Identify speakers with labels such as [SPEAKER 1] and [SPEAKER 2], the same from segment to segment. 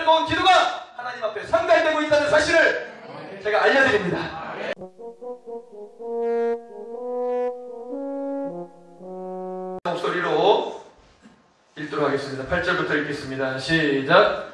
[SPEAKER 1] 뜨거운 기도가 하나님 앞에 상달되고 있다는 사실을 제가 알려드립니다. 목소리로 읽도록 하겠습니다. 8절부터 읽겠습니다. 시작.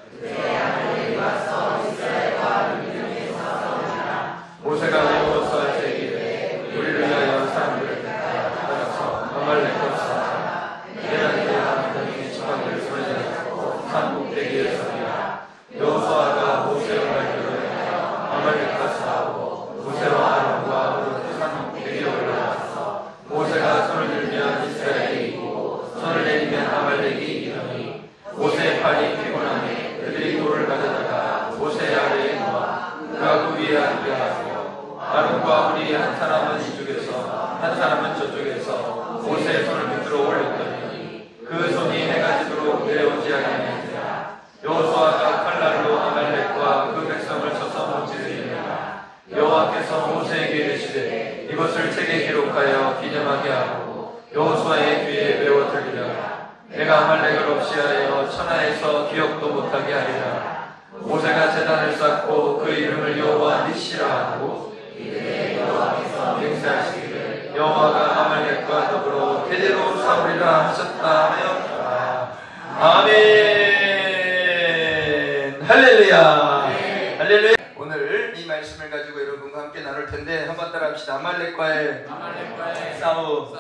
[SPEAKER 1] 모세가 여호수아에게 이르되 우리를 위하여 사람들을 따라서 아말렉과 싸우라. 내가 이제야 너희의 지팡이를 손에잡고 산 꼭대기에 서리라. 여호수아가 모세와 발표를 하여 아말렉과 싸우고 모세와 아론과 그 산 꼭대기에 올라가서 모세가 손을 들면 이스라엘이 이기고 손을 내리면 아말렉이 이기더니 모세의 팔이 피곤하니 그들이 돌을 가져다가 모세 아래에 놓아 그가 그 위에 앉게 하고 아론과 우리 한 사람은 이쪽에서 한 사람은 저쪽에서 모세의 손을 밑으로 올렸더니 그 손이 해가 지도록 내려오지 아니하니라. 여호수아가 칼날로 아말렉과 그 백성을 쳐서 못 지르니라. 여호와께서 모세에게 이르시되 이것을 책에 기록하여 기념하게 하고 여호수아의 귀에 외워 들리라. 내가 아말렉을 없이하여 천하에서 기억도 못하게 하리라. 모세가 제단을 쌓고 그 이름을 여호와 니시라 하고 이들의 여호와께서 맹세하시기를 여호와가 아말렉과 더불어 대대로 싸우리라 하셨다 하였다. 아멘. 할렐루야. 할렐루야. 오늘 이 말씀을 가지고 여러분과 함께 나눌 텐데 한번 따라합시다. 아말렉과의 싸움.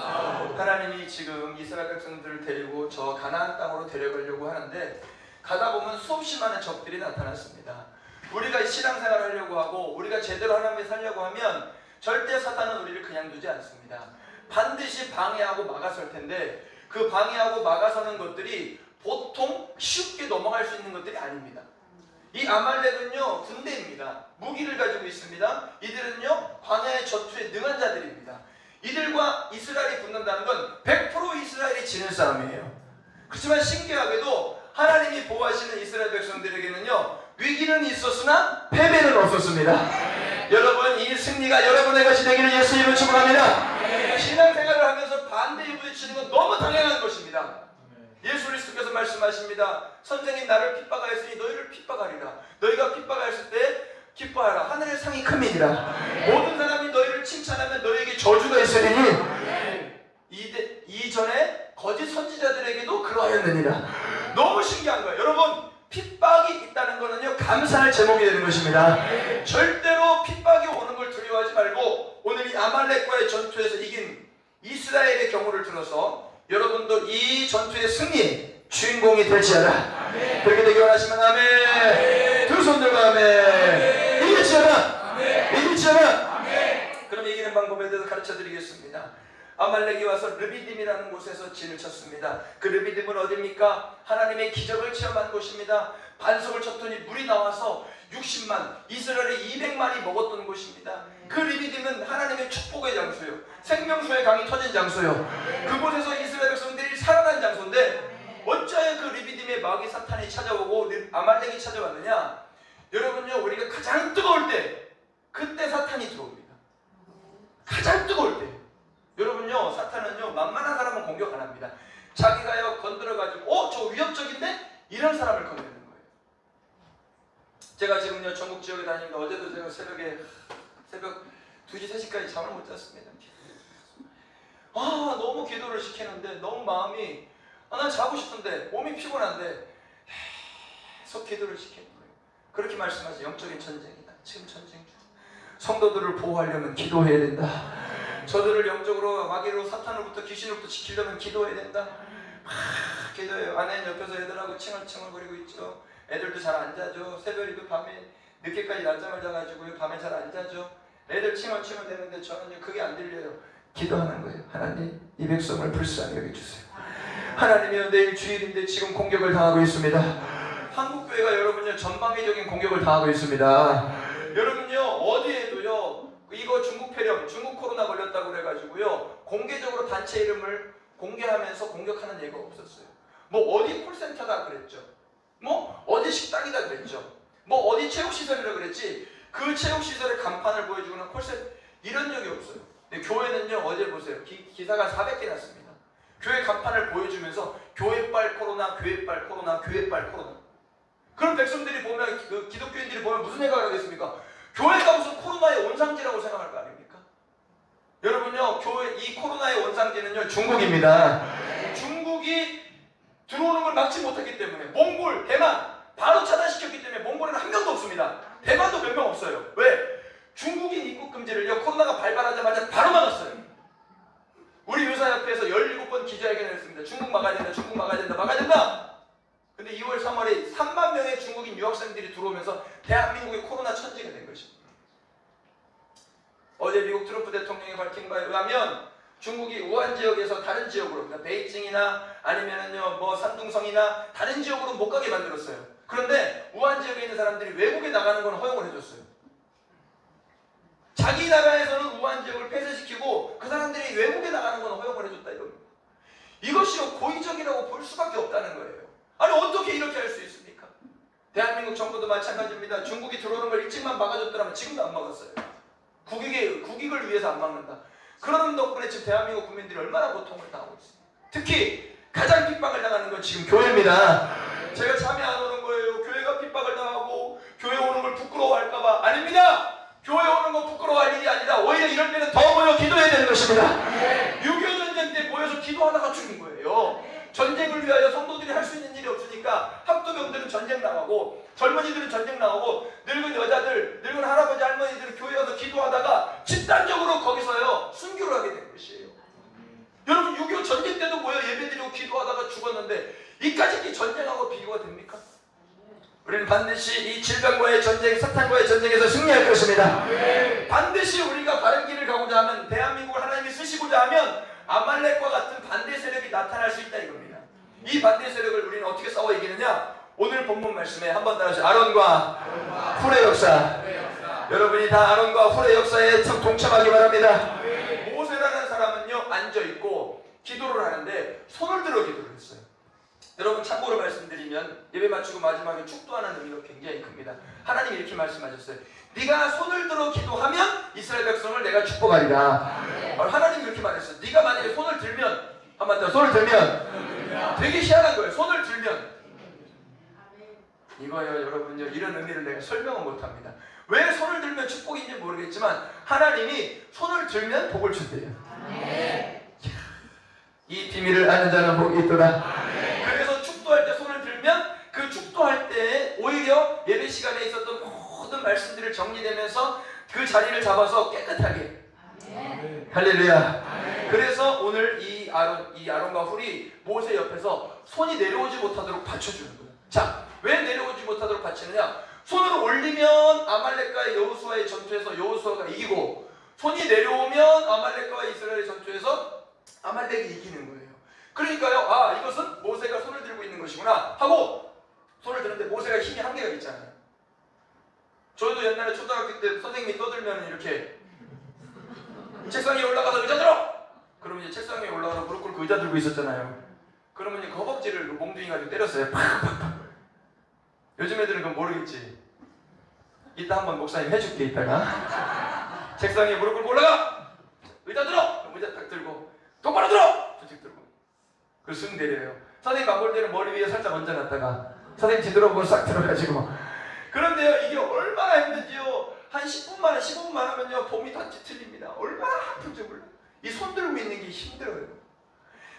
[SPEAKER 1] 하나님이 지금 이스라엘 백성들을 데리고 저 가나안 땅으로 데려가려고 하는데 가다 보면 수없이 많은 적들이 나타났습니다. 우리가 신앙생활을 하려고 하고 우리가 제대로 하나님을 살려고 하면 절대 사탄은 우리를 그냥 두지 않습니다. 반드시 방해하고 막아설 텐데 그 방해하고 막아서는 것들이 보통 쉽게 넘어갈 수 있는 것들이 아닙니다. 이 아말렉은요 군대입니다. 무기를 가지고 있습니다. 이들은요 광야의 전투에 능한 자들입니다. 이들과 이스라엘이 붙는다는 건 100% 이스라엘이 지는 싸움이에요. 그렇지만 신기하게도 하나님이 보호하시는 이스라엘 백성들에게는요 위기는 있었으나 패배는 없었습니다. 여러분 이 승리가 여러분의 것이 되기를 예수 이름으로 축원합니다. 신앙생활을 하면서 반대에 부딪히는 건 너무 당연한 것입니다. 예수 그리스도께서 말씀하십니다. 선생님 나를 핍박하였으니 너희를 핍박하리라. 너희가 핍박하였을 때 기뻐하라. 하늘의 상이 크민이라. 모든 사람이 너희를 칭찬하면 너희에게 저주가 있으리니 이전에 거짓 선지자들에게도 그러하였느니라. 너무 신기한 거예요. 여러분 핍박이 있다는 거는요 감사할 제목이 되는 것입니다. 절대로 핍박이 오는 걸 두려워하지 말고 오늘 이 아말렉과의 전투에서 이긴 이스라엘의 경우를 들어서 여러분도 이 전투의 승리 주인공이 될지어다. 그렇게 되기 원하시면 아멘. 두 손 들고 아멘. 이길지어다. 이길지어다. 그럼 이기는 방법에 대해서 가르쳐 드리겠습니다. 아말렉이 와서 르비딤이라는 곳에서 진을 쳤습니다. 그 르비딤은 어디입니까? 하나님의 기적을 체험한 곳입니다. 반석을 쳤더니 물이 나와서 60만, 이스라엘의 200만이 먹었던 곳입니다. 그 르비딤은 하나님의 축복의 장소요, 생명수의 강이 터진 장소요, 그곳에서 이스라엘 백성들이 살아난 장소인데 어찌하여 그 르비딤에 마귀 사탄이 찾아오고 아말렉이 찾아왔느냐? 여러분요 우리가 가장 뜨거울 때 그때 사탄이 들어옵니다. 가장 뜨거울 때 여러분요 사탄은요 만만한 사람은 공격 안 합니다. 자기가요 건드려가지고 저 위협적인데? 이런 사람을 건드리는 거예요. 제가 지금요 전국 지역에 다니는데 어제도 제가 새벽 2시 3시까지 잠을 못 잤습니다. 너무 기도를 시키는데 너무 마음이 난 자고 싶은데 몸이 피곤한데 계속 기도를 시키는 거예요. 그렇게 말씀하세요. 영적인 전쟁이다. 지금 전쟁 중. 성도들을 보호하려면 기도해야 된다. 저들을 영적으로 마귀로 사탄으로부터 귀신으로부터 지키려면 기도해야 된다. 기도해요. 아내는 옆에서 애들하고 칭얼칭얼거리고 있죠. 애들도 잘 안 자죠. 새벽에도 밤에 늦게까지 낮잠을 자가지고 밤에 잘 안 자죠. 애들 칭얼칭얼 대는데 저는 그게 안 들려요. 기도하는 거예요. 하나님 이 백성을 불쌍히 여겨주세요. 하나님이요 내일 주일인데 지금 공격을 당하고 있습니다. 한국교회가 여러분요 전방위적인 공격을 당하고 있습니다. 여러분요 어디에도요 이거 중국 폐렴, 중국 코로나 걸렸다고 그래가지고요 공개적으로 단체 이름을 공개하면서 공격하는 예가 없었어요. 뭐 어디 콜센터다 그랬죠. 뭐 어디 식당이다 그랬죠. 뭐 어디 체육시설이라 그랬지. 그 체육시설의 간판을 보여주거나 콜센터 이런 적이 없어요. 근데 교회는요 어제 보세요. 기사가 400개 났습니다. 교회 간판을 보여주면서 교회빨 코로나, 교회빨 코로나, 교회빨 코로나. 그럼 백성들이 그 기독교인들이 보면 무슨 생각을 하겠습니까? 교회가 무슨 코로나의 온상지라고 생각할 거 아닙니까? 여러분요, 이 코로나의 원상지는요, 중국입니다. 중국이 들어오는 걸 막지 못했기 때문에, 몽골, 대만 바로 차단시켰기 때문에 몽골에는 한 명도 없습니다. 대만도 몇 명 없어요. 왜? 중국인 입국 금지를요, 코로나가 발발하자마자 바로 막았어요. 우리 유사협회에서 17번 기자회견을 했습니다. 중국 막아야 된다, 중국 막아야 된다, 막아야 된다. 근데 2월 3월에 3만 명의 중국인 유학생들이 들어오면서 대한민국의 코로나 천지가 된 것입니다. 어제 미국 트럼프 대통령이 밝힌 바에 의하면 중국이 우한 지역에서 다른 지역으로, 그러니까 베이징이나 아니면은요 뭐 산둥성이나 다른 지역으로 못 가게 만들었어요. 그런데 우한 지역에 있는 사람들이 외국에 나가는 건 허용을 해줬어요. 자기 나라에서는 우한 지역을 폐쇄시키고 그 사람들이 외국에 나가는 건 허용을 해줬다 이겁니다. 이것이 고의적이라고 볼 수밖에 없다는 거예요. 아니 어떻게 이렇게 할 수 있습니까? 대한민국 정부도 마찬가지입니다. 중국이 들어오는 걸 일찍만 막아줬더라면 지금도 안 막았어요. 국익을 위해서 안 막는다. 그러는 덕분에 지금 대한민국 국민들이 얼마나 고통을 당하고 있습니다. 특히 가장 핍박을 당하는 건 지금 교회입니다. 제가 잠이 안 오는 거예요. 교회가 핍박을 당하고 교회 오는 걸 부끄러워할까봐. 아닙니다. 교회 오는 거 부끄러워할 일이 아니라 오히려 이럴 때는 더 모여 기도해야 되는 것입니다. 6.25 전쟁 때 모여서 기도하다가 죽은 거예요. 전쟁을 위하여 성도들이 할 수 있는 일이 없으니까 학도병들은 전쟁 나가고 젊은이들은 전쟁 나가고 늙은 여자들, 늙은 할아버지 할머니들은 교회 와서 기도하다가 집단적으로 거기서요 순교를 하게 된 것이에요. 여러분 6.25 전쟁 때도 모여 예배드리고 기도하다가 죽었는데 이까짓 전쟁하고 비교가 됩니까? 우리는 반드시 이 질병과의 전쟁, 사탄과의 전쟁에서 승리할 것입니다. 반드시 우리가 바른 길을 가고자 하면, 대한민국을 하나님이 쓰시고자 하면 아말렉과 같은 반대 세력이 나타날 수 있다 이겁니다. 이 반대 세력을 우리는 어떻게 싸워 이기느냐? 오늘 본문 말씀에 한번 더 하시죠. 아론과 훌의 역사. 여러분이 다 아론과 훌의 역사에 동참하기 바랍니다. 모세라는 사람은요 앉아있고 기도를 하는데 손을 들어 기도를 했어요. 여러분 참고로 말씀드리면 예배 마치고 마지막에 축도하는 의미가 굉장히 큽니다. 하나님이 이렇게 말씀하셨어요. 네가 손을 들어 기도하면 이스라엘 백성을 내가 축복하리라. 하나님이 이렇게 말했어요. 네가 만약에 손을 들면, 한번 더, 손을 들면 되게 희한한 거예요. 손을 들면 이거요 여러분요, 이런 의미를 내가 설명은 못합니다. 왜 손을 들면 축복인지 모르겠지만 하나님이 손을 들면 복을 준대요. 이 비밀을 아는 자는 복이 있도다. 그래서 축도할 때 손을 들면 그 축도할 때 오히려 예배 시간에 있었던 모든 말씀들을 정리되면서 그 자리를 잡아서 깨끗하게. 할렐루야. 그래서 오늘 이 아론과 훌이 모세 옆에서 손이 내려오지 못하도록 받쳐주는 거예요. 자, 왜 내려오지 못하도록 받치느냐? 손을 올리면 아말렉과의 여호수아의 전투에서 여호수아가 이기고, 손이 내려오면 아말렉과 이스라엘의 전투에서 아말렉이 이기는 거예요. 그러니까요, 아 이것은 모세가 손을 들고 있는 것이구나 하고 손을 드는데 모세가 힘이 한계가 있잖아요. 저희도 옛날에 초등학교 때 선생님이 떠들면 이렇게 책상 위에 올라가서 의자 들어! 그러면 이제 책상 위에 올라가서 무릎 꿇고 의자 들고 있었잖아요. 그러면 이제 허벅지를 몽둥이 가지고 때렸어요. 팍팍팍. 요즘 애들은 그건 모르겠지. 이따 한번 목사님 해줄게. 이따가 책상 위에 무릎 꿇고 올라가! 의자 들어! 그럼 의자 딱 들고 똑바로 들어! 저쪽 들고 그 승 내려요. 선생님 안 볼 때는 머리 위에 살짝 얹어놨다가 선생님 뒤돌아보고 싹 들어가지고. 그런데요 이게 얼마나 힘든지요. 한 15분 하면요 봄이 다 찌틀립니다. 얼마나 아픈지 몰라. 이 손 들고 있는 게 힘들어요.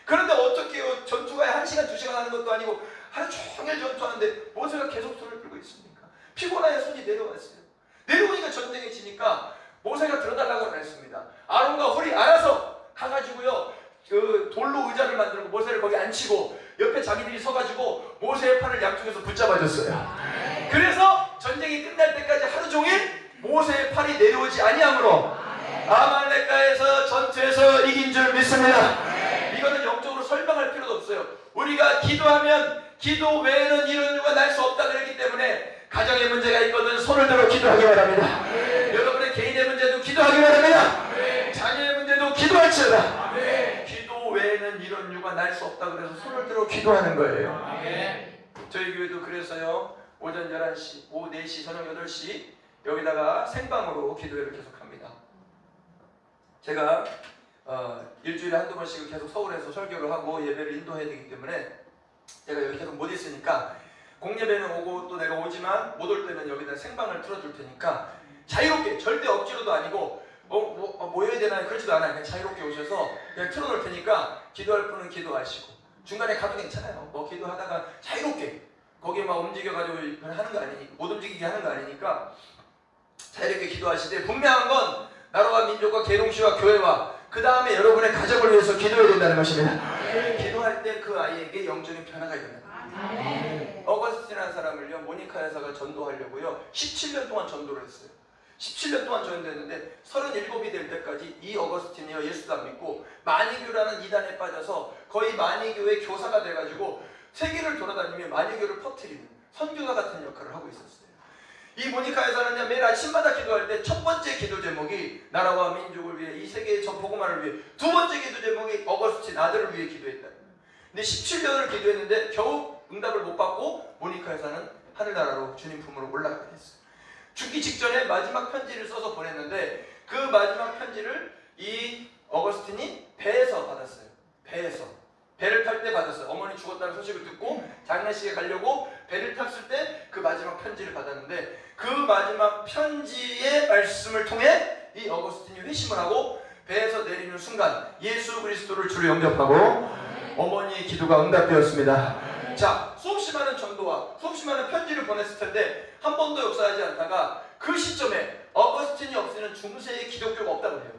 [SPEAKER 1] 그런데 어떻게요? 전투가 1시간 2시간 하는 것도 아니고 하루 종일 전투하는데 모세가 계속 손을 들고 있습니까? 피곤하여 손이 내려왔어요. 내려오니까 전쟁에 지니까 모세가 들어달라고 했습니다. 아론과 훌이 알아서 가가지고요 그 돌로 의자를 만들고 모세를 거기 앉히고 옆에 자기들이 서가지고 모세의 팔을 양쪽에서 붙잡아줬어요. 그래서 전쟁이 끝날 때까지 하루 종일 모세의 팔이 내려오지 아니하므로 아말렉과에서 전투에서 이긴 줄 믿습니다. 이거는 영적으로 설명할 필요도 없어요. 우리가 기도하면 기도 외에는 이런 일과 날 수 없다 그랬기 때문에 가정에 문제가 있거든 손을 들어 기도하기 바랍니다. 여러분의 개인의 문제도 기도하기 바랍니다. 자녀의 문제도 기도할지어다. 기도 외에는 이런 이유가 날 수 없다 그래서 손을 들어 기도하는 거예요. 저희 교회도 그래서요 오전 11시, 오후 4시, 저녁 8시 여기다가 생방으로 기도회를 계속합니다. 제가 일주일에 한두 번씩은 계속 서울에서 설교를 하고 예배를 인도해야 되기 때문에 제가 여기 계속 못 있으니까 공예배는 오고 또 내가 오지만 못 올 때는 여기다 생방을 틀어줄 테니까 자유롭게, 절대 억지로도 아니고 모여야 되나 그렇지도 않아요. 그냥 자유롭게 오셔서 그냥 틀어놓을 테니까 기도할 분은 기도하시고 중간에 가도 괜찮아요. 뭐 기도하다가 자유롭게 거기에 막 움직여가지고 하는 거 아니니까, 못 움직이게 하는 거 아니니까 자유롭게 기도하시되, 분명한 건 나라와 민족과 계동시와 교회와 그 다음에 여러분의 가족을 위해서 기도해야 된다는 것입니다. 기도할 때 그 아이에게 영적인 변화가 일어납니다. 어거스틴이라는 사람을요, 모니카 여사가 전도하려고요 17년 동안 전도를 했어요. 17년 동안 전도했는데 37이 될 때까지 이 어거스틴이요 예수도 안 믿고 마니교라는 이단에 빠져서 거의 마니교의 교사가 돼가지고 세계를 돌아다니며 마니교를 퍼뜨리는 선교사 같은 역할을 하고 있었어요. 이 모니카 여사는요 매일 아침마다 기도할 때 첫 번째 기도 제목이 나라와 민족을 위해, 이 세계의 전 복음화를 위해, 두 번째 기도 제목이 어거스틴 아들을 위해 기도했다. 근데 17년을 기도했는데 겨우 응답을 못 받고 모니카 여사는 하늘나라로 주님 품으로 올라가게 됐어요. 죽기 직전에 마지막 편지를 써서 보냈는데 그 마지막 편지를 이 어거스틴이 배에서 받았어요. 배를 탈 때 받았어요. 어머니 죽었다는 소식을 듣고 장례식에 가려고 배를 탔을 때 그 마지막 편지를 받았는데, 그 마지막 편지의 말씀을 통해 이 어거스틴이 회심을 하고 배에서 내리는 순간 예수 그리스도를 주로 영접하고 어머니의 기도가 응답되었습니다. 자, 수없이 많은 전도와 수없이 많은 편지를 보냈을 텐데 한 번도 역사하지 않다가 그 시점에 어거스틴이 없이는 중세의 기독교가 없다고 해요.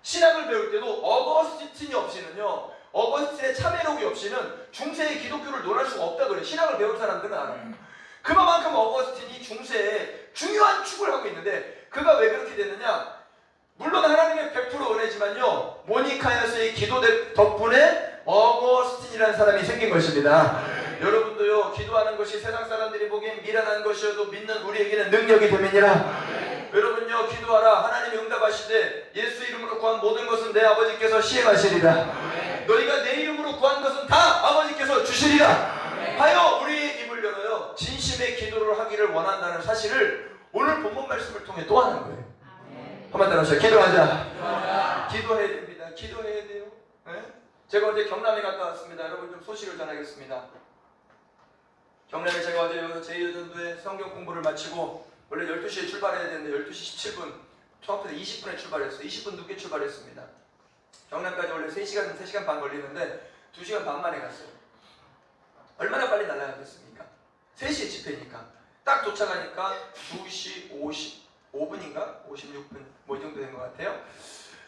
[SPEAKER 1] 신학을 배울 때도 어거스틴이 없이는요, 어거스틴의 참회록이 없이는 중세의 기독교를 논할 수가 없다고 그래요. 신학을 배운 사람들은 알아요. 그만큼 어거스틴이 중세에 중요한 축을 하고 있는데, 그가 왜 그렇게 됐느냐? 물론 하나님의 100% 은혜지만요, 모니카 여사의 기도 덕분에 어거스틴이라는 사람이 생긴 것입니다. 여러분도요, 기도하는 것이 세상 사람들이 보기엔 미련한 것이어도 믿는 우리에게는 능력이 됨이니라. 여러분요, 기도하라. 하나님이 응답하시되 예수 이름으로 구한 모든 것은 내 아버지께서 시행하시리라. 너희가 내 이름으로 구한 것은 다 아버지께서 주시리라. 하여 우리의 입을 열어요 진심의 기도를 하기를 원한다는 사실을 오늘 본문 말씀을 통해 또 하는 거예요. 한번 따라하세요. 기도하자. 기도해야 됩니다. 기도해야 돼요. 네? 제가 어제 경남에 갔다 왔습니다. 여러분 좀 소식을 전하겠습니다. 경남에 제가 어제 제2전도에 성경 공부를 마치고 원래 12시에 출발해야 되는데 12시 17분, 정확하게 20분에 출발했어요. 20분 늦게 출발했습니다. 경남까지 원래 3시간 반 걸리는데 2시간 반 만에 갔어요. 얼마나 빨리 날아가겠습니까? 3시에 집회니까. 딱 도착하니까 2시 55분인가? 56분 뭐 이 정도 된 것 같아요.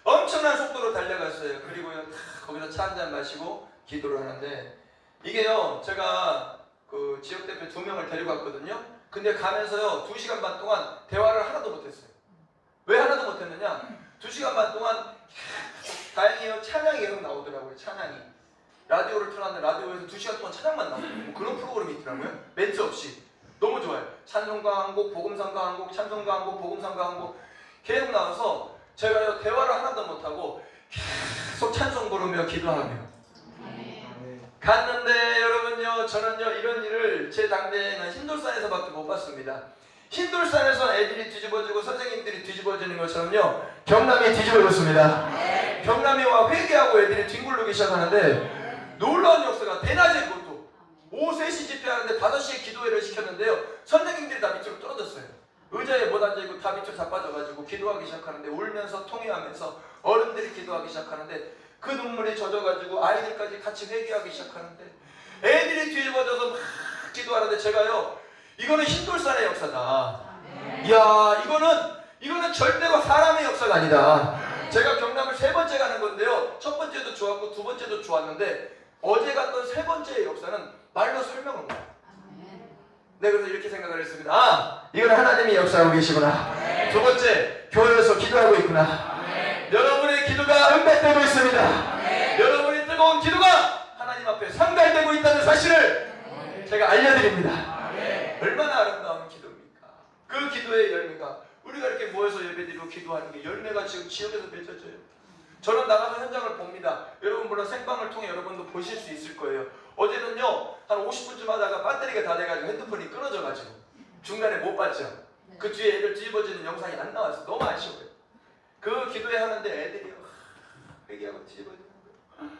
[SPEAKER 1] 엄청난 속도로 달려갔어요. 그리고요 거기서 차 한잔 마시고 기도를 하는데, 이게요 제가 그 지역대표 2명을 데리고 갔거든요. 근데 가면서요 2시간 반 동안 대화를 하나도 못했어요. 왜 하나도 못했느냐? 2시간 반 동안 다행히요 찬양이 계속 나오더라고요. 찬양이 라디오를 틀었는데 라디오에서 2시간 동안 찬양만 나오고 뭐 그런 프로그램이 있더라고요. 멘트 없이. 너무 좋아요. 찬송가 한 곡, 복음성가 한 곡, 찬송가 한 곡, 복음성가 한 곡 계속 나와서 제가요 대화를 하나도 못하고 계속 찬송 부르며 기도하며 갔는데, 여러분요 저는요 이런 일을 제 당대에는 흰돌산에서밖에 못 봤습니다. 흰돌산에서 애들이 뒤집어지고 선생님들이 뒤집어지는 것처럼요 경남이 뒤집어졌습니다. 경남이 와 회개하고 애들이 뒹굴르기 시작하는데, 놀라운 역사가 대낮에, 그것도 오후 3시 집회하는데 5시에 기도회를 시켰는데요 선생님들이 다 밑으로 떨어졌어요. 의자에 못 앉아있고 다 밑으로 자빠져가지고 기도하기 시작하는데, 울면서 통회하면서 어른들이 기도하기 시작하는데 그 눈물이 젖어가지고 아이들까지 같이 회개하기 시작하는데 애들이 뒤집어져서 막 기도하는데, 제가요 이거는 흰돌산의 역사다. 이야, 이거는 절대로 사람의 역사가 아니다. 제가 경남을 3번째 가는 건데요, 첫 번째도 좋았고 두 번째도 좋았는데 어제 갔던 3번째의 역사는 말로 설명을 못해요. 네, 그래서 이렇게 생각을 했습니다. 아, 이건 하나님이 역사하고 계시구나. 두 번째, 교회에서 기도하고 있구나. 여러분의 기도가 응답되고 있습니다. 여러분의 뜨거운 기도가 하나님 앞에 상달되고 있다는 사실을 제가 알려드립니다. 얼마나 아름다운 기도입니까? 그 기도의 열매가, 우리가 이렇게 모여서 예배드리고 기도하는 게 열매가 지금 지역에서 맺혀져요. 저는 나가서 현장을 봅니다. 여러분 물론 생방을 통해 여러분도 보실 수 있을 거예요. 어제는요 한 50분쯤 하다가 배터리가 다 돼가지고 핸드폰이 끊어져가지고 중간에 못 봤죠. 그 뒤에 애들 뒤집어지는 영상이 안 나왔어요. 너무 아쉬워요. 그 기도회 하는데 애들이 회개하고 뒤집어지는 거예요.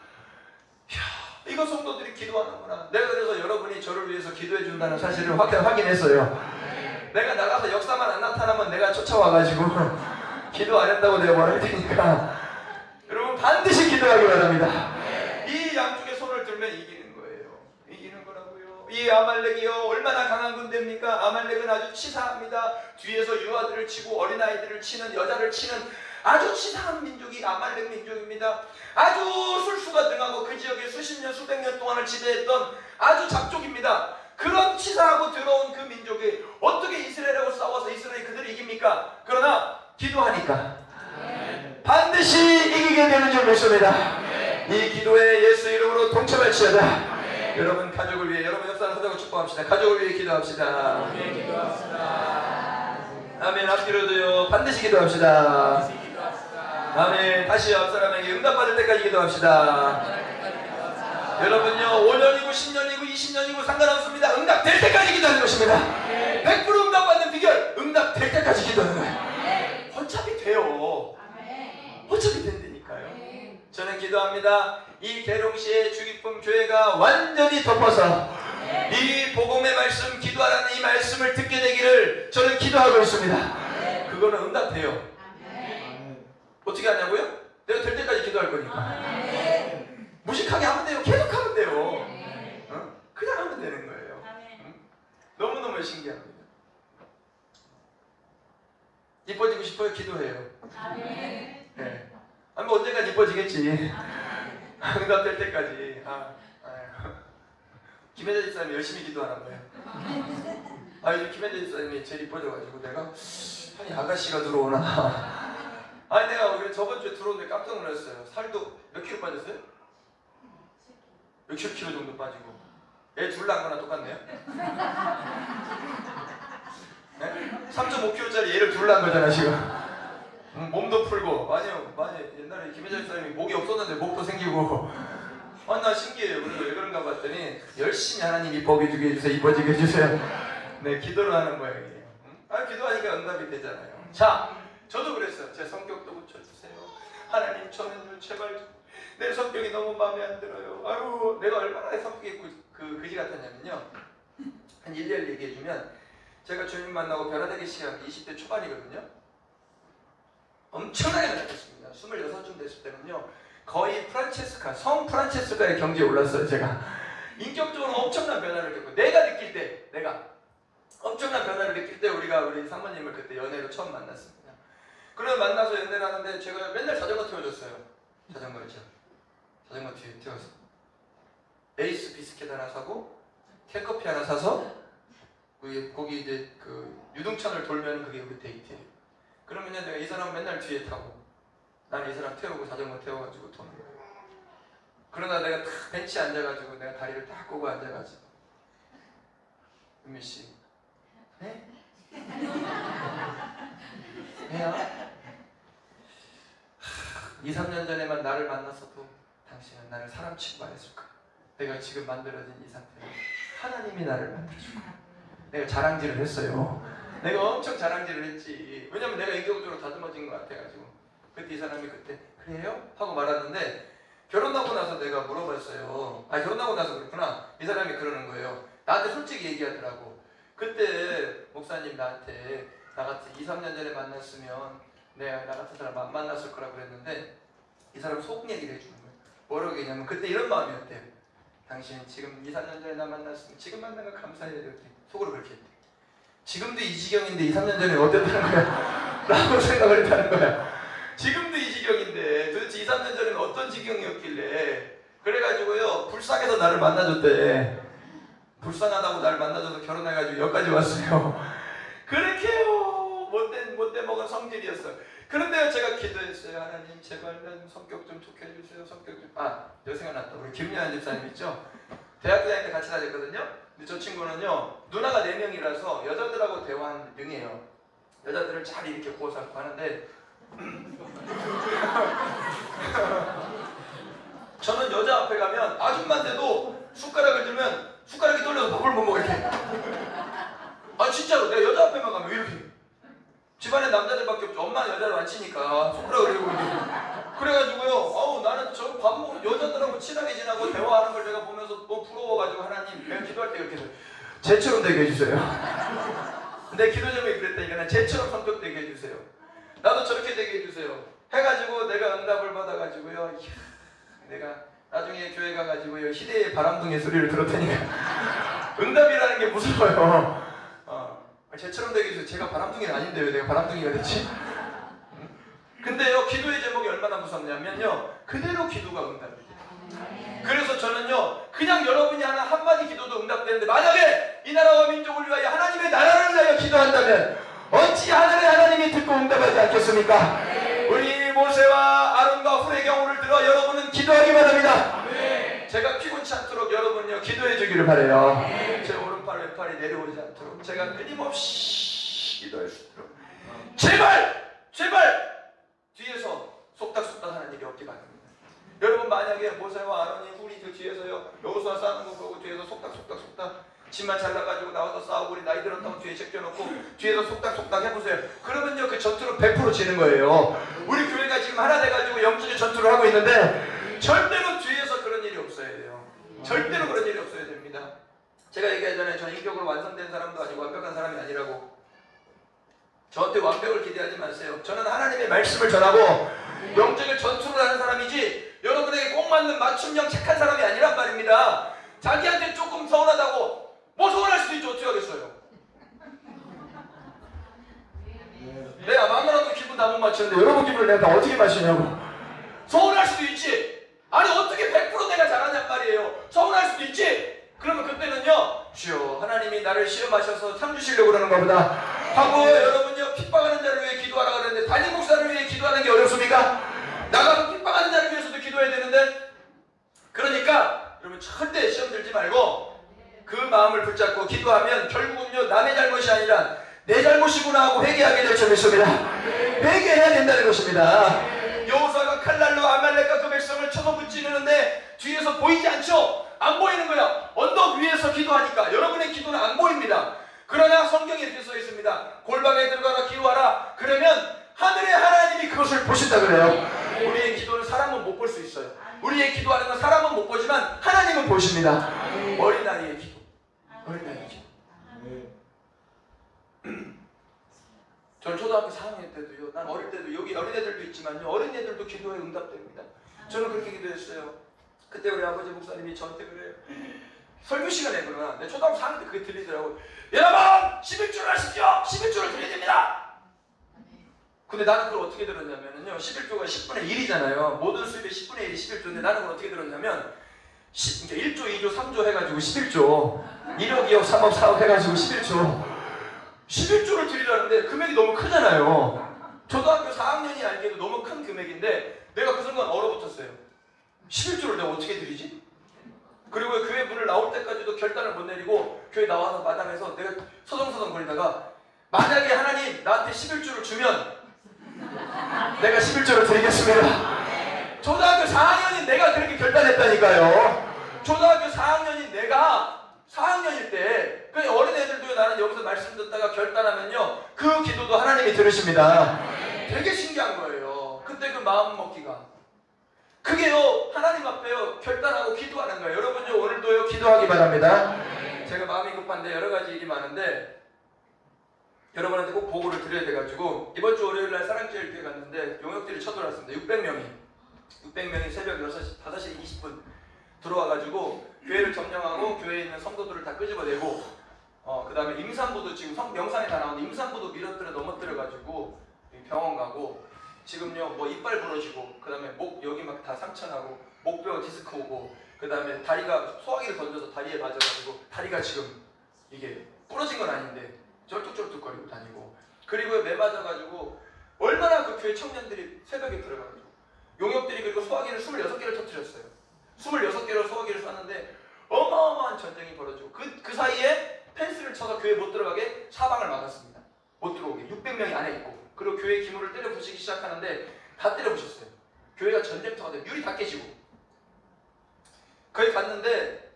[SPEAKER 1] 이야, 이거 성도들이 기도하는구나. 내가 그래서 여러분이 저를 위해서 기도해 준다는 사실을 확인했어요. 내가 나가서 역사만 안 나타나면 내가 쫓아와가지고 기도 안 했다고 내가 뭐라 할 테니까 여러분 반드시 기도하기 바랍니다. 이 양쪽에 손을 들면 이기는 거예요. 이기는 거라고요. 이 아말렉이요 얼마나 강한 군대입니까? 아말렉은 아주 치사합니다. 뒤에서 유아들을 치고 어린아이들을 치는, 여자를 치는 아주 치사한 민족이 아말렉 민족입니다. 아주 술수가 등하고 그 지역에 수십 년 수백 년 동안을 지배했던 아주 잡족입니다. 그런 치사하고 더러운 그 민족이 어떻게 이스라엘하고 싸워서 이스라엘이 그들을 이깁니까? 그러나 기도하니까 반드시 이기게 되는 줄 믿습니다. 이 기도에 예수 이름으로 동참할지어다. 여러분 가족을 위해, 여러분 역사를 하자고 축복합시다. 가족을 위해 기도합시다. 아멘. 앞뒤로도요 반드시 기도합시다. 아멘. 다시 옆 사람에게 응답받을 때까지 기도합시다. 여러분요 5년이고 10년이고 20년이고 상관없습니다. 응답될 때까지 기도하는 것입니다. 100% 응답받는 비결, 응답될 때까지 기도하는 거예요. 어차피 돼요. 어차피 된다니까요. 저는 기도합니다. 이 계룡시의 주기쁨 교회가 완전히 덮어서 이 복음의 말씀, 기도하라는 이 말씀을 듣게 되기를 저는 기도하고 있습니다. 그거는 응답돼요. 어떻게 하냐고요? 내가 될 때까지 기도할 거니까. 무식하게 하면 돼요. 계속 하면 돼요. 그냥 하면 되는 거예요. 너무너무 신기합니다. 이뻐지고 싶어요? 기도해요. 네. 아니 뭐 언젠간 이뻐지겠지. 응답될 때까지. 김혜자 집사님이 열심히 기도하나 봐요. 요즘 김혜자 집사님이 제일 이뻐져가지고 내가 아니 아가씨가 들어오나. 아니 내가 저번 주에 들어오는데 깜짝 놀랐어요. 살도 몇 킬로 빠졌어요? 60kg 정도 빠지고. 애 둘 낳은 거나 똑같네요. 네? 3.5kg짜리 얘를 둘 낳은 거잖아 지금. 몸도 풀고. 많이 옛날에 김혜자 집사님이 목이 없었는데 목도 생기고. 나 신기해요. 그래서 왜 그런가 봤더니 열심히 하나님 이뻐게 주게 해주세요. 이뻐지게 해주세요. 네, 기도를 하는 모양이에요. 기도하니까 응답이 되잖아요. 자, 저도 그랬어요. 제 성격도 고쳐주세요. 하나님 저는 제발 내 성격이 너무 마음에 안 들어요. 아유 내가 얼마나 성격이 그지 같았냐면요. 한 일리를 얘기해주면 제가 주님 만나고 변화되기 시간 20대 초반이거든요. 엄청나게 변화됐습니다. 26쯤 됐을 때는요. 거의 프란체스카, 성 프란체스카의 경지에 올랐어요. 제가 인격적으로 엄청난 변화를 겪고 내가 엄청난 변화를 느낄 때 우리 사모님을 그때 연애로 처음 만났습니다. 그래서 만나서 연애를 하는데 제가 맨날 자전거 태워줬어요. 자전거죠. 자전거 뒤에 태워서 에이스 비스켓 하나 사고 캔커피 하나 사서 거기 이제 그 유등천을 돌면 그게 우리 데이트예요. 그러면요 내가 이 사람 맨날 뒤에 타고 난 이 사람 태우고 자전거 태워가지고 도는 거예요. 그러나 내가 딱 벤치에 앉아가지고 내가 다리를 딱 꼬고 앉아가지고 은미씨 네? 왜요? 2, 3년 전에만 나를 만났어도 당신은 나를 사람 취급안했을까? 내가 지금 만들어진 이 상태는 하나님이 나를 만들어준 거야. 내가 자랑질을 했어요. 내가 엄청 자랑질을 했지. 왜냐면 내가 인격적으로 다듬어진 것 같아가지고. 그때 이 사람이 그때 그래요? 하고 말하는데 결혼하고 나서 내가 물어봤어요. 결혼하고 나서 그렇구나. 이 사람이 그러는 거예요. 나한테 솔직히 얘기하더라고. 그때 목사님 나한테 나같이 2, 3년 전에 만났으면 내가 나 같은 사람 안 만났을 거라고 그랬는데 이 사람 속 얘기를 해주는 거예요. 뭐라고 얘기냐면 그때 이런 마음이었대요. 당신 지금 2, 3년 전에 나 만났으면 지금 만난 거 감사해야 돼. 속으로 그렇게 했대. 지금도 이 지경인데 2, 3년 전에 어땠다는 거야? 라고 생각을 했다는 거야. 지금도 이 지경인데 도대체 2, 3년 전에는 어떤 지경이었길래 그래가지고요 불쌍해서 나를 만나줬대. 불쌍하다고 나를 만나줘서 결혼해가지고 여기까지 왔어요. 그렇게요 못돼 먹은 성질이었어요. 그런데 제가 기도했어요. 하나님 제발 난 성격 좀 좋게 해주세요. 성격 좀. 여기 생각났다. 우리 김유한 집사님 있죠? 대학교 다닐 때 같이 다녔거든요. 근데 저 친구는요 누나가 4명이라서 여자들하고 대화하는 능해요. 여자들을 잘 이렇게 구워서 하는데 저는 여자 앞에 가면 아줌마인데도 숟가락을 들면 숟가락이 떨려서 밥을 못 먹어 이렇게. 진짜로 내가 여자 앞에만 가면 이렇게 집안에 남자들밖에 없죠. 엄마는 여자를 안 치니까 손가락을 들고 그래가지고요, 어우, 나는 저 밥 먹고 여자들하고 친하게 지나고 대화하는 걸 내가 보면서 너무 부러워가지고, 하나님, 내가 기도할 때 이렇게 해서 쟤처럼 되게 해주세요. 내 기도 제목이 그랬다니까, 난 쟤처럼 성격 되게 해주세요. 나도 저렇게 되게 해주세요. 해가지고 내가 응답을 받아가지고요, 이야, 내가 나중에 교회 가가지고요, 희대의 바람둥이 소리를 들었다니까. 응답이라는 게 무서워요. 쟤처럼 되게 해주세요. 제가 바람둥이는 아닌데 왜 내가 바람둥이가 됐지? 근데요, 기도의 제목이 얼마나 무섭냐면요, 그대로 기도가 응답이 돼요. 그래서 저는요, 그냥 여러분이 하는 한마디 기도도 응답되는데, 만약에 이 나라와 민족을 위하여 하나님의 나라를 위하여 기도한다면 어찌 하늘의 하나님이 듣고 응답하지 않겠습니까? 우리 모세와 아론과 훌의 경우를 들어 여러분은 기도하기 바랍니다. 제가 피곤치 않도록 여러분요, 기도해 주기를 바라요. 제 오른팔 왼팔이 내려오지 않도록 제가 끊임없이 기도할 수 있도록 제발 뒤에서 속닥속닥 하는 일이 없게 바랍니다. 여러분, 만약에 모세와 아론이 훌이 그 뒤에서요, 여호수아 싸우는 거 보고 뒤에서 속닥 집만 잘라가지고 나와서 싸우고 우리 나이 들었다고 뒤에 제껴놓고 뒤에서 속닥속닥 해보세요. 그러면요, 그 전투는 100% 지는 거예요. 우리 교회가 지금 하나 돼가지고 영적인 전투를 하고 있는데 절대로 뒤에서 그런 일이 없어야 돼요. 절대로 그런 일이 없어야 됩니다. 제가 얘기하잖아요, 저는 인격으로 완성된 사람도 아니고 완벽한 사람이 아니라고. 저한테 완벽을 기대하지 마세요. 저는 하나님의 말씀을 전하고 영적인 전투를 하는 사람이지 여러분에게 꼭 맞는 맞춤형 착한 사람이 아니란 말입니다. 자기한테 조금 서운하다고 뭐 서운할 수도 있죠. 어떻게 하겠어요? 내가 마누라도 기분 다 못 맞추는데 여러분 기분을 내가 다 어떻게 맞추냐고. 서운할 수도 있지. 아니 어떻게 100% 내가 잘하냔 말이에요. 서운할 수도 있지. 그러면 그때는요, 주여 하나님이 나를 시험하셔서 상 주시려고 그러는 것보다 하고, 여러분요, 핍박하는 자를 위해 기도하라 그러는데 담임 목사를 위해 기도하는 게 어렵습니까? 나가서 핍박하는 자를 위해서도 기도해야 되는데. 그러니까 여러분 절대 시험 들지 말고 그 마음을 붙잡고 기도하면 결국은요, 남의 잘못이 아니라 내 잘못이구나 하고 회개하게 될 줄 믿습니다. 회개해야 된다는 것입니다. 여호수아가 칼날로 아말렉과 그 백성을 쳐서 무찌르는데 뒤에서 보이지 않죠? 안 보이는 거야. 언덕 위에서 기도하니까 여러분의 기도는 안 보입니다. 그러나 성경에 이렇게 써 있습니다. 골방에 들어가라 기도하라. 그러면 하늘의 하나님이 그것을 보신다 그래요. 우리의 기도는 사람은 못 볼 수 있어요. 우리의 기도하는 건 사람은 못 보지만 하나님은 보십니다. 어린아이의 기도. 어린아이의 기도. 저는 초등학교 4학년 때도요, 난 어릴 때도 여기 어린애들도 있지만요, 어린애들도 기도에 응답됩니다. 저는 그렇게 기도했어요. 그때 우리 아버지 목사님이 저한테 그래요. 설교 시간에 그러나 내 초등학교 4학년 때 그게 들리더라고요. 여러분 11조를 하십시오. 11조를 드려야 됩니다. 근데 나는 그걸 어떻게 들었냐면요, 11조가 10분의 1이잖아요. 모든 수입의 10분의 1이 11조인데 나는 그걸 어떻게 들었냐면 1조, 2조, 3조 해가지고 11조 1억, 2억, 3억, 4억 해가지고 11조를 드리라는데 금액이 너무 크잖아요. 초등학교 4학년이 알기에도 너무 큰 금액인데 내가 그 순간 얼어붙었어요. 11조를 내가 어떻게 드리지? 그리고 교회 문을 나올 때까지도 결단을 못 내리고 교회 나와서 마당에서 내가 서성서성 거리다가 만약에 하나님 나한테 11조를 주면 내가 11조를 드리겠습니다. 초등학교 4학년인 내가 그렇게 결단했다니까요. 초등학교 4학년인 내가 4학년일 때, 그 어린애들도 나는 여기서 말씀 듣다가 결단하면요, 그 기도도 하나님이 들으십니다. 되게 신기한 거예요. 그때 그 마음 먹기가. 그게요, 하나님 앞에요, 결단하고 기도하는 거예요. 여러분요, 오늘도요, 기도하기 바랍니다. 제가 마음이 급한데 여러 가지 일이 많은데, 여러분한테 꼭 보고를 드려야 돼가지고, 이번 주 월요일날 사랑제일교회 갔는데, 용역들이 쳐들어왔습니다. 600명이 새벽 5시 20분 들어와가지고, 교회를 점령하고, 교회에 있는 성도들을 다 끄집어내고, 그 다음에 임산부도 지금 영상에 다 나오는데, 임산부도 넘어뜨려가지고, 병원 가고, 지금요, 뭐 이빨 부러지고, 그 다음에 목 여기 막 다 상처나고, 목뼈 디스크 오고, 그 다음에 다리가 소화기를 던져서 다리에 맞아가지고, 다리가 지금 이게 부러진 건 아닌데, 쩔뚝쩔뚝거리고 다니고, 그리고 매 맞아가지고, 얼마나 그 교회 청년들이 새벽에 들어가가지고, 용역들이 그리고 소화기를 26개를 터뜨렸어요. 26개로 소화기를 쐈는데, 어마어마한 전쟁이 벌어지고, 그 사이에 펜스를 쳐서 교회 못 들어가게 사방을 막았습니다. 못 들어오게. 600명이 안에 있고, 그리고 교회 기물을 때려 부시기 시작하는데, 다 때려 부셨어요. 교회가 전쟁터가 돼요. 유리 다 깨지고. 거기 갔는데,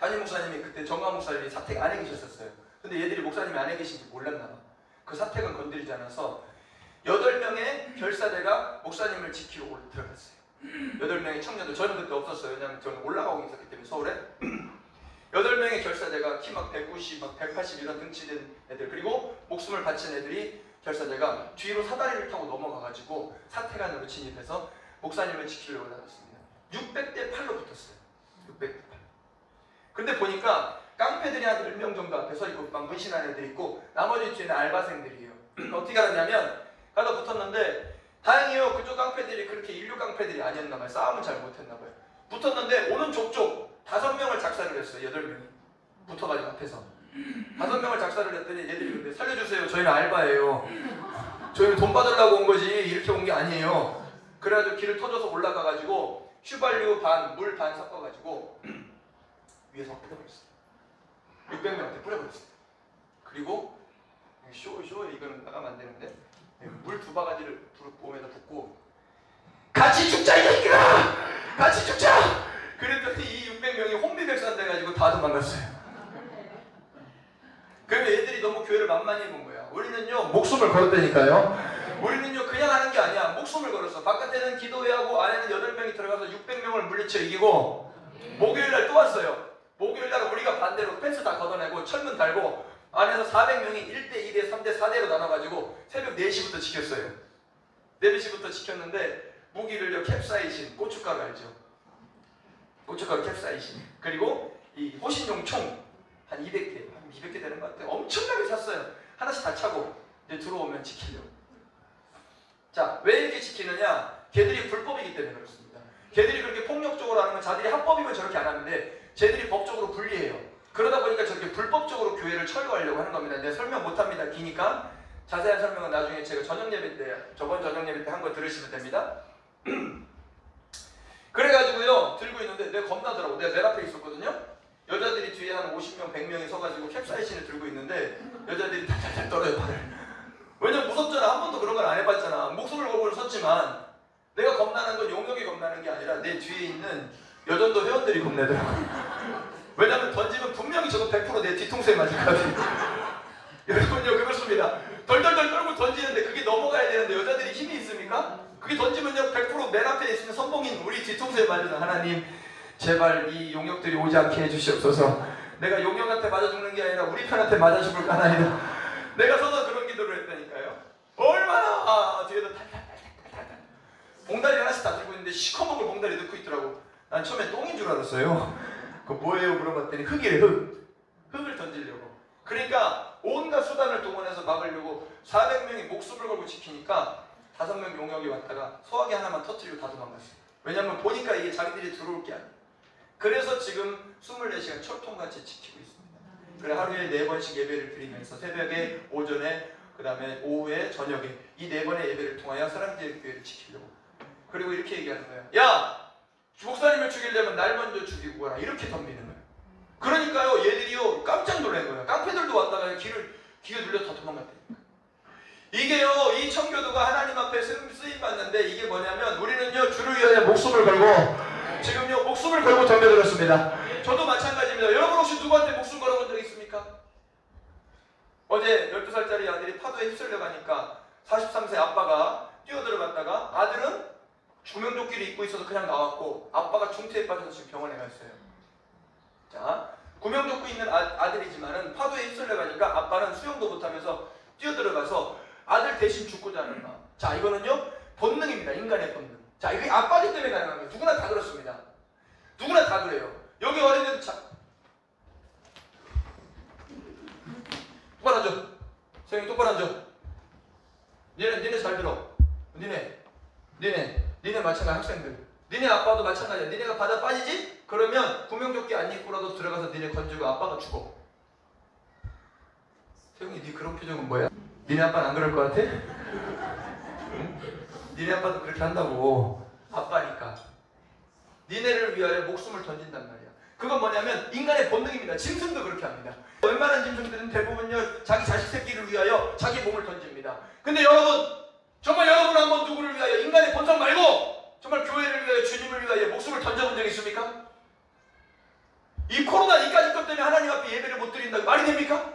[SPEAKER 1] 담임 목사님이 그때 정강 목사님이 사택 안에 계셨었어요. 근데 얘들이 목사님이 안에 계신지 몰랐나 봐. 그 사택은 건드리지 않아서 8명의 결사대가 목사님을 지키러 들어갔어요. 8명의 청년들, 저는 그때 없었어요. 왜냐하면 저는 올라가고 있었기 때문에 서울에. 8명의 결사대가 키 막 190, 막 180 이런 등치된 애들, 그리고 목숨을 바친 애들이 결사대가 뒤로 사다리를 타고 넘어가가지고 사태간으로 진입해서 목사님을 지키려고 나섰습니다. 600대 8로 붙었어요. 600대 8. 근데 보니까 깡패들이 한 10명 정도 앞에 서 있고 막 문신한 애들이 있고 나머지 뒤에는 알바생들이에요. 어떻게 알았냐면 가다 붙었는데 다행히요 그쪽 깡패들이 그렇게 인류 깡패들이 아니었나 봐요. 싸움은 잘 못했나 봐요. 붙었는데 오른쪽 쪽 5명을 작살을 했어요. 8명이 붙어가지고 앞에서 5명을 작살을 했더니 얘들이 근데 살려주세요. 저희는 알바예요. 저희는 돈 받으려고 온 거지 이렇게 온 게 아니에요. 그래가지고 길을 터져서 올라가가지고 휘발유 반, 물 반 섞어가지고 위에서 뿌려버렸어요. 600명한테 뿌려버렸어요. 그리고 쇼에 이거는 나가면 안 되는데 물 2바가지를 몸에다 붓고 같이 죽자 이 새끼들아! 같이 죽자! 그랬더니 이 600명이 혼비백산 돼가지고 다 도망갔어요. 그러면 애들이 너무 교회를 만만히 본 거야. 우리는요 목숨을 걸었다니까요. 우리는요 그냥 하는 게 아니야. 목숨을 걸었어. 바깥에는 기도회하고 안에는 8명이 들어가서 600명을 물리쳐 이기고 목요일날 또 왔어요. 목요일날 우리가 반대로 펜스 다 걷어내고 철문 달고 안에서 400명이 1대 2대 3대 4대로 나눠가지고 새벽 4시부터 지켰어요. 4시부터 지켰는데 무기를요 캡사이신, 고춧가루 알죠? 고춧가루 캡사이신 그리고 이 호신용 총 한 200개 한 200개 되는 것 같아요. 엄청나게 샀어요. 하나씩 다 차고 이제 들어오면 지키려고. 자, 왜 이렇게 지키느냐? 걔들이 불법이기 때문에 그렇습니다. 걔들이 그렇게 폭력적으로 하는 건 자들이 합법이면 저렇게 안 하는데 쟤들이 법적으로 불리해요. 그러다 보니까 저렇게 불법적으로 교회를 철거하려고 하는 겁니다. 내가 설명 못합니다. 기니까 자세한 설명은 나중에 제가 저녁 예배 때, 저번 저녁 예배 때 한 거 들으시면 됩니다. 그래가지고요 들고 있는데 내가 겁나더라고. 내가 맨 앞에 있었거든요. 여자들이 뒤에 한 50명, 100명이 서가지고 캡사이신을 들고 있는데 여자들이 달달달 떨어요 발을. 왜냐면 무섭잖아. 한 번도 그런 걸 안 해봤잖아. 목숨을 걸고 섰지만 내가 겁나는 건 용역이 겁나는 게 아니라 내 뒤에 있는 여전도 회원들이 겁내더라고. 왜냐면 던지면 분명히 저거 100% 내 뒤통수에 맞을 것 같아요. 여러분요 그렇습니다. 덜덜덜 떨고 던지는데 그게 넘어가야 되는데 여자들이 힘이 있습니까? 그게 던지면요 100% 맨 앞에 있는 선봉인 우리 뒤통수에 맞아서 하나님 제발 이 용역들이 오지 않게 해주시옵소서. 내가 용역한테 맞아 죽는 게 아니라 우리 편한테 맞아 죽을 까나이다. 내가 서서 그런 기도를 했다니까요. 얼마나 뒤에서 탈탈탈탈탈 봉다리 하나씩 다 들고 있는데 시커멓게 봉다리 넣고 있더라고. 난 처음에 똥인 줄 알았어요. 그거 뭐예요? 물어봤더니 흙이래. 흙을 던지려고. 그러니까 온갖 수단을 동원해서 막으려고 400명이 목숨을 걸고 지키니까 5명 용역이 왔다가 소화기 하나만 터뜨리고 다 도망갔어요. 왜냐면 보니까 이게 자기들이 들어올 게 아니에요. 그래서 지금 24시간 철통같이 지키고 있습니다. 그래 하루에 4번씩 예배를 드리면서 새벽에, 오전에, 그 다음에 오후에, 저녁에 이 4번의 예배를 통하여 사랑제일 교회를 지키려고. 그리고 이렇게 얘기하는 거예요. 야! 목사님을 죽이려면 날 먼저 죽이고 가라. 이렇게 덤비는 거예요. 그러니까요 얘들이요 깜짝 놀란 거예요. 깡패들도 왔다가 기가 눌려 다 도망갔다니까. 이게요 이 청교도가 하나님 앞에 쓰임 받는데 이게 뭐냐면 우리는요 주를 위하여 목숨을 걸고 지금요 목숨을 걸고 덤벼들었습니다. 저도 마찬가지입니다. 여러분 혹시 누구한테 목숨 걸어본 적 있습니까? 어제 12살짜리 아들이 파도에 휩쓸려 가니까 43세 아빠가 뛰어들어갔다가 아들은 구명조끼를 입고 있어서 그냥 나왔고 아빠가 중태에 빠져서 지금 병원에 가 있어요. 자, 구명조끼 있는 아들이지만은 파도에 휩쓸려 가니까 아빠는 수영도 못하면서 뛰어들어가서 아들 대신 죽고자 하는 마음. 자, 이거는요 본능입니다. 인간의 본능. 자, 이게 아빠기 때문에 가능한 거예요. 누구나 다 그렇습니다. 누구나 다 그래요. 여기 어린애들 자, 똑바로 앉아. 세영이 똑바로 앉아. 니네 잘 들어. 니네 마찬가지 학생들. 니네 아빠도 마찬가지야. 니네가 바다 빠지지? 그러면 구명조끼 안 입고라도 들어가서 니네 건지고 아빠가 죽어. 세영이 니 그런 표정은 뭐야? 니네 아빠는 안 그럴 것 같아? 응? 니네 아빠도 그렇게 한다고. 아빠니까. 니네를 위하여 목숨을 던진단 말이야. 그건 뭐냐면 인간의 본능입니다. 짐승도 그렇게 합니다. 웬만한 짐승들은 대부분요 자기 자식 새끼를 위하여 자기 몸을 던집니다. 근데 여러분 정말 여러분 한번 누구를 위하여 인간의 본성 말고 정말 교회를 위하여 주님을 위하여 목숨을 던져본 적 있습니까? 이 코로나 이까짓 것 때문에 하나님 앞에 예배를 못 드린다고 말이 됩니까?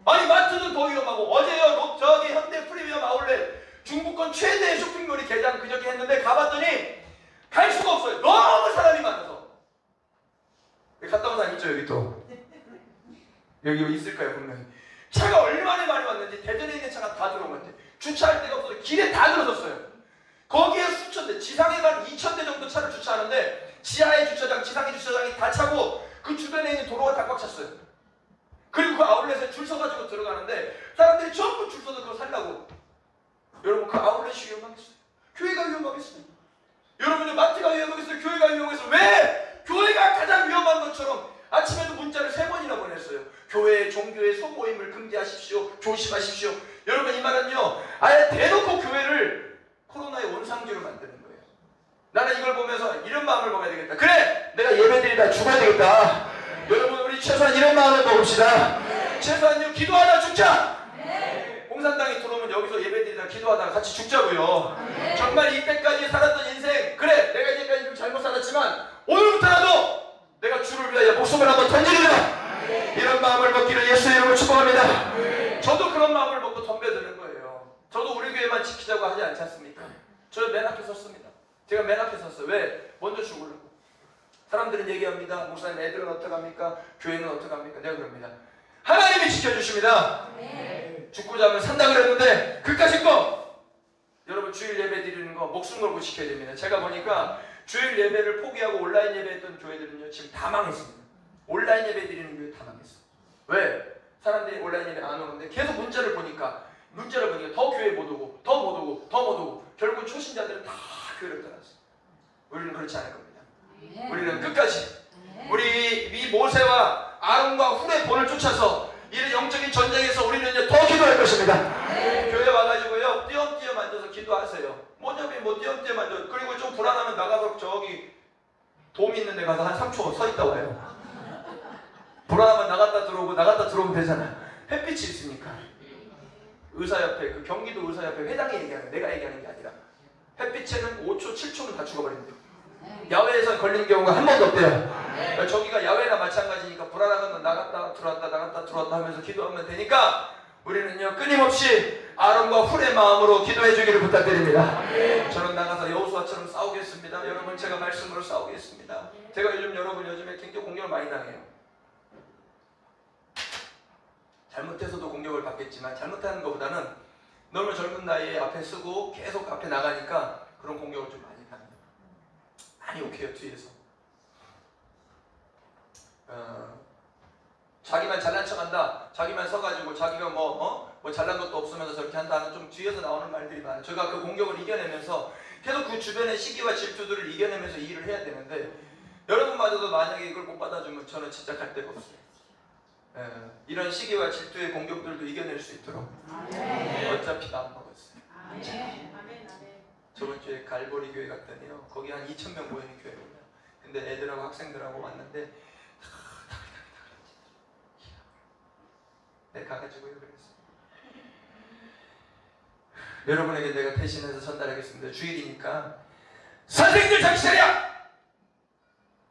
[SPEAKER 1] 아니 마트는 더 위험하고 어제요 저기 현대 프리미엄 아울렛 최대의 쇼핑몰이 개장 그저께 했는데 가봤더니 갈 수가 없어요. 너무 사람이 많아서. 갔다 온 사람 있죠? 여기 또 여기 있을까요? 분명히. 차가 얼마나 많이 왔는지 대전에 있는 차가 다 들어온 것 같아요. 주차할 데가 없어서 길에 다 들어섰어요. 거기에 수천 대, 지상에 한 2,000대 정도 차를 주차하는데 지하의 주차장, 지상의 주차장이 다 차고 그 주변에 있는 도로가 다 꽉 찼어요. 그리고 그 아울렛에 줄 서가지고 들어가는데 사람들이 전부 줄 서서 그거 살라고. 여러분, 그 아울렛이 위험하겠어요? 교회가 위험하겠어요? 여러분의 마트가 위험하겠어요? 교회가 위험하겠어요? 왜? 교회가 가장 위험한 것처럼 아침에도 문자를 3번이나 보냈어요. 교회, 종교의 소모임을 금지하십시오. 조심하십시오. 여러분, 이 말은요, 아예 대놓고 교회를 코로나의 원상지로 만드는 거예요. 나는 이걸 보면서 이런 마음을 먹어야 되겠다. 그래! 내가 예배드리다 죽어야 되겠다. 여러분, 우리 최소한 이런 마음을 먹읍시다. 최소한요, 기도하다 죽자! 공산당이 들어오면 여기서 예배드리다 기도하다가 같이 죽자고요. 정말 이때까지 살았던 인생, 그래! 내가 이제까지 좀 잘못 살았지만 오늘부터라도 내가 주를 위하여 목숨을 한번 던지리라! 이런 마음을 먹기를 예수의 이름으로 축복합니다. 저도 그런 마음을 먹고 덤벼드는 거예요. 저도 우리 교회만 지키자고 하지 않지 않습니까? 저 맨 앞에 섰습니다. 제가 맨 앞에 섰어요. 왜? 먼저 죽으려고. 사람들은 얘기합니다. 목사님, 애들은 어떡합니까? 교회는 어떡합니까? 내가 그럽니다. 하나님이 지켜주십니다. 죽고자 하면 산다 그랬는데 그까짓 거 여러분, 주일 예배 드리는 거 목숨 걸고 지켜야 됩니다. 제가 보니까 주일 예배를 포기하고 온라인 예배했던 교회들은요, 지금 다 망했습니다. 온라인 예배 드리는 교회 다 망했어. 왜? 사람들이 온라인 예배 안 오는데 계속 문자를 보니까 더 교회 못 오고 더 못 오고 더 못 오고 결국 초신자들은 다 교회를 떠났어. 우리는 그렇지 않을 겁니다. 우리는 끝까지 우리 이 모세와 아론과 훌의 본을 쫓아서 이런 영적인 전쟁에서 우리는 이제 더 기도할 것입니다. 교회 와가지고요, 띄엄띄엄 앉아서 기도하세요. 뭐냐면 뭐 띄엄띄엄 앉아. 그리고 좀 불안하면 나가서 저기 돔 있는 데 가서 한 3초 서 있다 와요. 불안하면 나갔다 들어오면 되잖아. 햇빛이 있으니까. 의사협회, 그 경기도 의사협회 회장이 얘기하는, 내가 얘기하는 게 아니라 햇빛에는 5초, 7초면 다 죽어버립니다. 야외에서 걸린 경우가 한 번도 없대요. 저기가 야외나 마찬가지니까 불안하면 나갔다 들어왔다 하면서 기도하면 되니까 우리는요, 끊임없이 아론과 훌의 마음으로 기도해 주기를 부탁드립니다. 저는 나가서 여호수아처럼 싸우겠습니다. 여러분, 제가 말씀으로 싸우겠습니다. 제가 요즘에 굉장히 공격을 많이 당해요. 잘못해서도 공격을 받겠지만 잘못하는 것보다는 너무 젊은 나이에 앞에 쓰고 계속 앞에 나가니까 그런 공격을 좀 많이 당해요. 많이 욕해요, 뒤에서. 자기만 잘난 척한다. 자기만 서가지고 자기가 뭐 잘난 것도 없으면서 저렇게 한다는 좀 뒤에서 나오는 말들이 많아요. 제가 그 공격을 이겨내면서 계속 그 주변의 시기와 질투들을 이겨내면서 일을 해야 되는데 여러분마저도 만약에 이걸 못 받아주면 저는 진짜 갈 데가 없어요. 이런 시기와 질투의 공격들도 이겨낼 수 있도록 어차피 다 안 먹었어요. 저번 주에 갈보리 교회 갔더니요, 거기 한 2,000명 모이는 교회거든요. 근데 애들하고 학생들하고 왔는데 내가 가가지고요 그랬어요. 여러분에게 내가 대신해서 전달하겠습니다. 주일이니까 선생님들 정신 차려!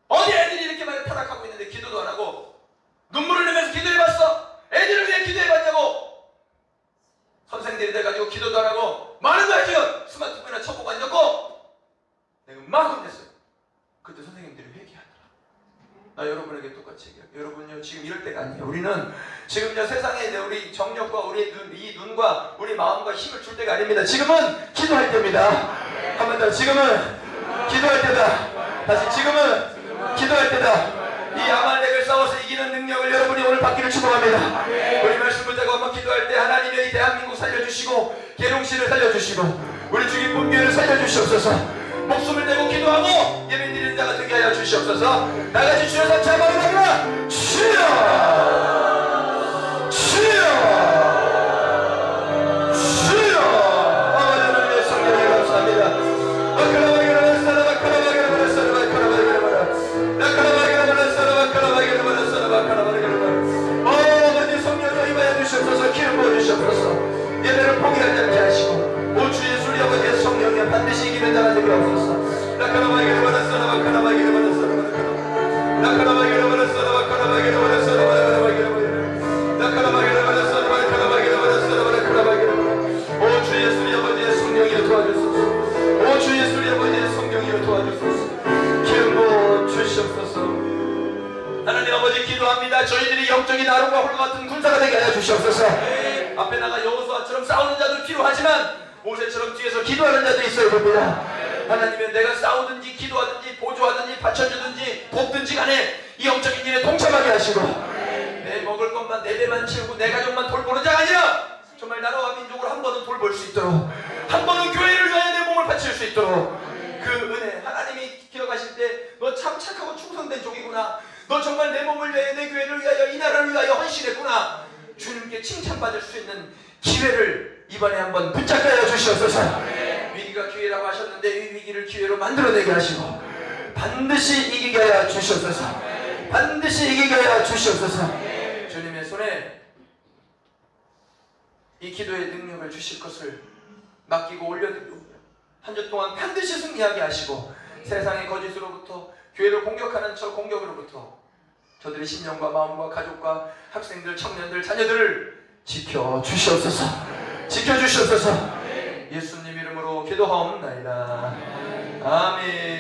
[SPEAKER 1] 어디 애들이 이렇게 많이 타락하고 있는데 기도도 안 하고 눈물을 흘리면서 기도해봤어? 애들을 위해 기도해봤냐고? 선생들이 돼가지고 기도도 안 하고 많은 거야 지금! 스마트폰이나 쳐보고 앉았고 내가 막 혼냈어요. 그때 선생님들이 회개하더라. 나 여러분에게 똑같이 얘기해요. 여러분요, 지금 이럴 때가 아니에요. 우리는 지금요, 세상에 우리 정력과 우리 이 눈과 우리 마음과 힘을 줄 때가 아닙니다. 지금은 기도할 때입니다. 한 번 더, 지금은 기도할 때다. 다시, 지금은 기도할 때다. 이 아말렉을 싸워서 이기는 능력을 여러분이 오늘 받기를 축복합니다. 우리 말씀 붙잡고 한번 기도할 때 하나님의 이 대한민국 살려주시고 계룡시를 살려주시고 우리 주기쁨 교회를 살려주시옵소서. 목숨을 내고 기도하고 예배드리는 자가 되게 하여 주시옵소서. 나같이 주여 삼치 한번 올라가라. 주여 주여 주여. 하나님의 성령에 감사합니다. 주시옵소서. 기름 부어주시옵소서. 예배를 포기하지 않게 하시고 오 주 예수 우리 아버지의 성령에 반드시 이기는 자가 되게 하옵소서. 나카라바기를 받았어 나카라바기를 받았어 나카라바기를 받았어 나카라바기를 받았어 나카라바기를 받았어 주시옵소서. 앞에 나가 여호수아처럼 싸우는 자도 필요하지만 모세처럼 뒤에서 기도하는 자도 있어야 됩니다. 하나님은 내가 싸우든지 기도하든지 보조하든지 받쳐주든지 돕든지 간에 이 영적인 일에 동참하게 하시고 내 먹을 것만 내 배만 채우고 내 가족만 돌보는 자가 아니라 정말 나라와 민족을 한 번은 돌볼 수 있도록 한 번은 교회를 위하여 내 몸을 바칠 수 있도록 그 은혜 하나님이 기억하실 때 너 참 착하고 충성된 종이구나, 너 정말 내 몸을 위하여 내 교회를 위하여 이 나라를 위하여 헌신했구나, 주님께 칭찬받을 수 있는 기회를 이번에 한번 붙잡게 하여 주시옵소서. 위기가 기회라고 하셨는데 이 위기를 기회로 만들어내게 하시고 반드시 이기게 하여 주시옵소서. 반드시 이기게 하여 주시옵소서. 주님의 손에 이 기도의 능력을 주실 것을 맡기고 올려드리고 한 주 동안 반드시 승리하게 하시고 세상의 거짓으로부터 교회를 공격하는 저 공격으로부터 저들의 심령과 마음과 가족과 학생들, 청년들, 자녀들을 지켜주시옵소서. 지켜주시옵소서. 예수님 이름으로 기도하옵나이다. 아멘.